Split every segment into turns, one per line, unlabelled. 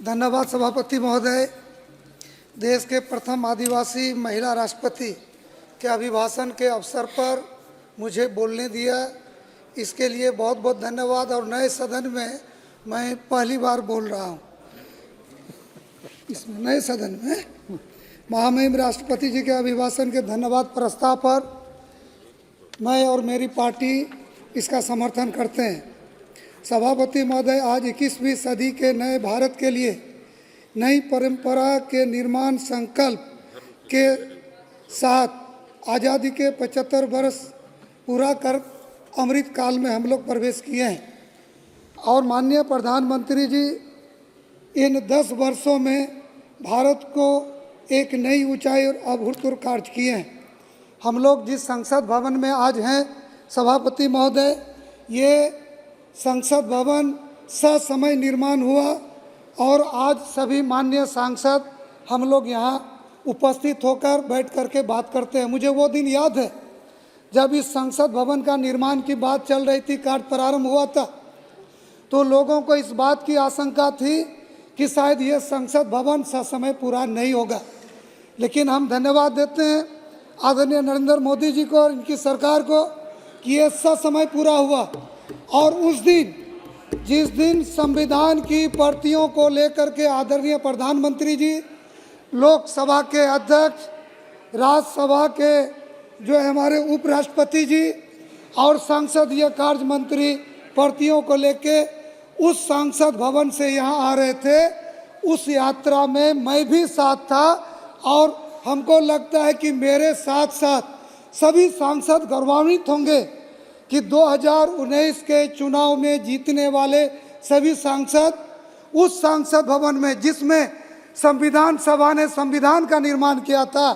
धन्यवाद सभापति महोदय। देश के प्रथम आदिवासी महिला राष्ट्रपति के अभिभाषण के अवसर पर मुझे बोलने दिया, इसके लिए बहुत बहुत धन्यवाद। और नए सदन में मैं पहली बार बोल रहा हूँ, इसमें नए सदन में महामहिम राष्ट्रपति जी के अभिभाषण के धन्यवाद प्रस्ताव पर मैं और मेरी पार्टी इसका समर्थन करते हैं। सभापति महोदय, आज 21वीं सदी के नए भारत के लिए नई परंपरा के निर्माण संकल्प के साथ आज़ादी के 75 वर्ष पूरा कर अमृत काल में हम लोग प्रवेश किए हैं और माननीय प्रधानमंत्री जी इन 10 वर्षों में भारत को एक नई ऊंचाई और अभूतपूर्व कार्य किए हैं। हम लोग जिस संसद भवन में आज हैं सभापति महोदय, ये संसद भवन ससमय निर्माण हुआ और आज सभी माननीय सांसद हम लोग यहाँ उपस्थित होकर बैठ करके बात करते हैं। मुझे वो दिन याद है जब इस संसद भवन का निर्माण की बात चल रही थी, कार्य प्रारंभ हुआ था, तो लोगों को इस बात की आशंका थी कि शायद ये संसद भवन ससमय पूरा नहीं होगा। लेकिन हम धन्यवाद देते हैं आदरणीय नरेंद्र मोदी जी को और इनकी सरकार को कि ये ससमय पूरा हुआ। और उस दिन जिस दिन संविधान की प्रतियों को लेकर के आदरणीय प्रधानमंत्री जी, लोकसभा के अध्यक्ष, राज्यसभा के जो है हमारे उपराष्ट्रपति जी और संसदीय कार्य मंत्री प्रतियों को लेके उस संसद भवन से यहाँ आ रहे थे, उस यात्रा में मैं भी साथ था और हमको लगता है कि मेरे साथ साथ सभी सांसद गौरवान्वित होंगे कि 2019 के चुनाव में जीतने वाले सभी सांसद उस संसद भवन में, जिसमें संविधान सभा ने संविधान का निर्माण किया था,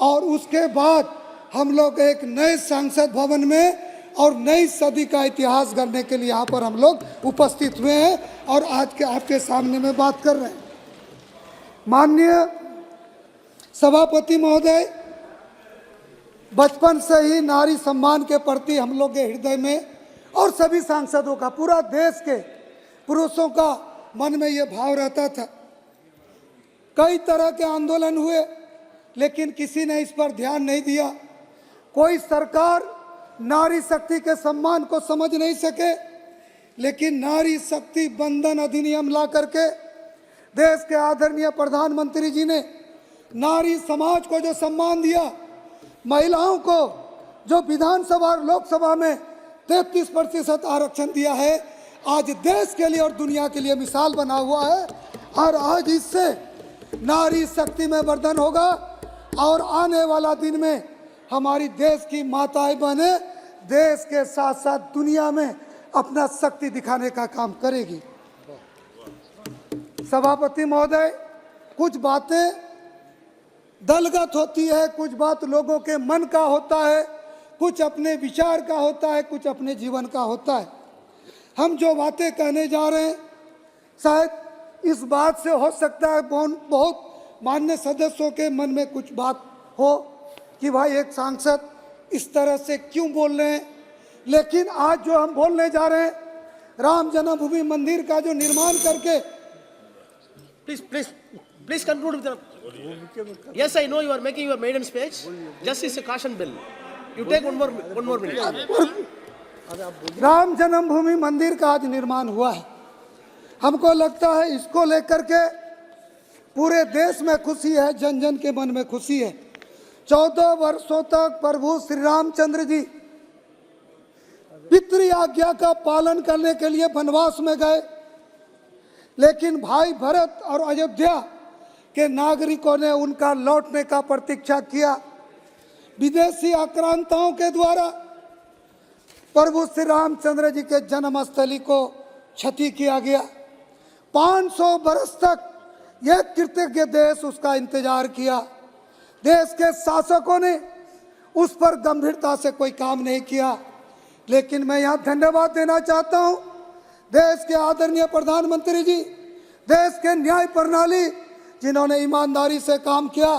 और उसके बाद हम लोग एक नए संसद भवन में और नई सदी का इतिहास गढ़ने के लिए यहाँ पर हम लोग उपस्थित हुए हैं और आज के आपके सामने में बात कर रहे हैं। माननीय सभापति महोदय, बचपन से ही नारी सम्मान के प्रति हम लोग के हृदय में और सभी सांसदों का, पूरा देश के पुरुषों का मन में ये भाव रहता था। कई तरह के आंदोलन हुए लेकिन किसी ने इस पर ध्यान नहीं दिया। कोई सरकार नारी शक्ति के सम्मान को समझ नहीं सके, लेकिन नारी शक्ति बंधन अधिनियम ला करके देश के आदरणीय प्रधानमंत्री जी ने नारी समाज को जो सम्मान दिया, महिलाओं को जो विधानसभा और लोकसभा में 33% आरक्षण दिया है, आज देश के लिए और दुनिया के लिए मिसाल बना हुआ है। और आज इससे नारी शक्ति में वर्धन होगा और आने वाला दिन में हमारी देश की माताएं बहनें देश के साथ साथ दुनिया में अपना शक्ति दिखाने का काम करेगी। सभापति महोदय, कुछ बातें दलगत होती है, कुछ बात लोगों के मन का होता है, कुछ अपने विचार का होता है, कुछ अपने जीवन का होता है। हम जो बातें कहने जा रहे हैं शायद इस बात से हो सकता है बहुत माननीय सदस्यों के मन में कुछ बात हो कि भाई एक सांसद इस तरह से क्यों बोल रहे हैं, लेकिन आज जो हम बोलने जा रहे हैं, राम जन्मभूमि मंदिर का जो निर्माण करके
Please conclude with the... Yes, I know you are making your maiden speech. Just is a caution bill. You take one more minute.
Ram जन्मभूमि मंदिर का आज निर्माण हुआ है। हमको लगता है इसको लेकर के पूरे देश में खुशी है, जन जन के मन में खुशी है। 14 वर्षों तक प्रभु श्री रामचंद्र जी पितृ आज्ञा का पालन करने के लिए वनवास में गए, लेकिन भाई भरत और अयोध्या के नागरिकों ने उनका लौटने का प्रतीक्षा किया। विदेशी आक्रांताओं के द्वारा प्रभु श्री रामचंद्र जी के जन्मस्थली को क्षति किया गया। 500 वर्ष तक यह कृतज्ञ देश उसका इंतजार किया। देश के शासकों ने उस पर गंभीरता से कोई काम नहीं किया। लेकिन मैं यहाँ धन्यवाद देना चाहता हूँ देश के आदरणीय प्रधानमंत्री जी, देश के न्याय प्रणाली जिन्होंने ईमानदारी से काम किया।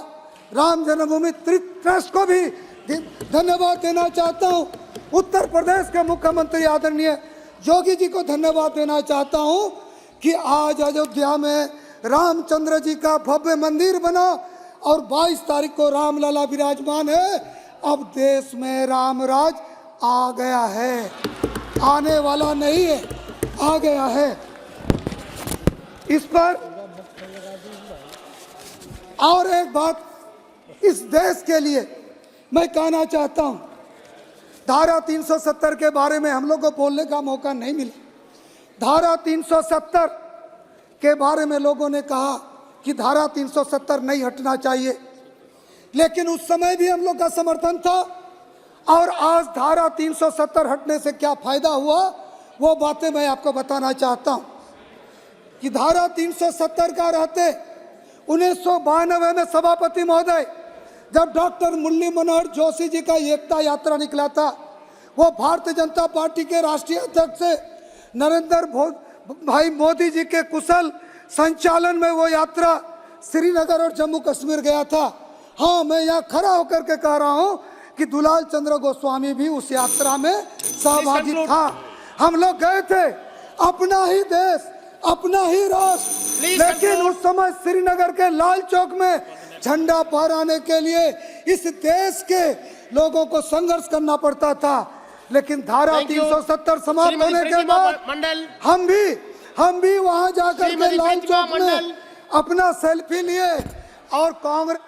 राम जन्मभूमि ट्रस्ट को भी धन्यवाद देना चाहता हूँ। उत्तर प्रदेश के मुख्यमंत्री आदरणीय योगी जी को धन्यवाद देना चाहता हूँ कि आज अयोध्या में रामचंद्र जी का भव्य मंदिर बना और 22 तारीख को रामलला विराजमान है। अब देश में राम राज आ गया है, आने वाला नहीं है, आ गया है। इस पर और एक बात इस देश के लिए मैं कहना चाहता हूं, धारा 370 के बारे में हम लोग को बोलने का मौका नहीं मिला। धारा 370 के बारे में लोगों ने कहा कि धारा 370 नहीं हटना चाहिए, लेकिन उस समय भी हम लोग का समर्थन था। और आज धारा 370 हटने से क्या फायदा हुआ, वो बातें मैं आपको बताना चाहता हूं कि धारा 370 का रहते 1992 में सभापति महोदय, जब डॉक्टर मुरली मनोहर जोशी जी का एकता यात्रा निकला था, वो भारतीय जनता पार्टी के राष्ट्रीय अध्यक्ष नरेंद्र भाई मोदी जी के कुशल संचालन में वो यात्रा श्रीनगर और जम्मू कश्मीर गया था। हाँ, मैं यहाँ खड़ा होकर के कह रहा हूँ कि दुलाल चंद्र गोस्वामी भी उस यात्रा में सहभागी था। हम लोग गए थे, अपना ही देश, अपना ही राष्ट्र, लेकिन उस समय श्रीनगर के लाल चौक में झंडा फहराने के लिए इस देश के लोगों को संघर्ष करना पड़ता था। लेकिन धारा 370 समाप्त होने के बाद हम भी वहां जाकर के लाल चौक में अपना सेल्फी लिए और कांग्रेस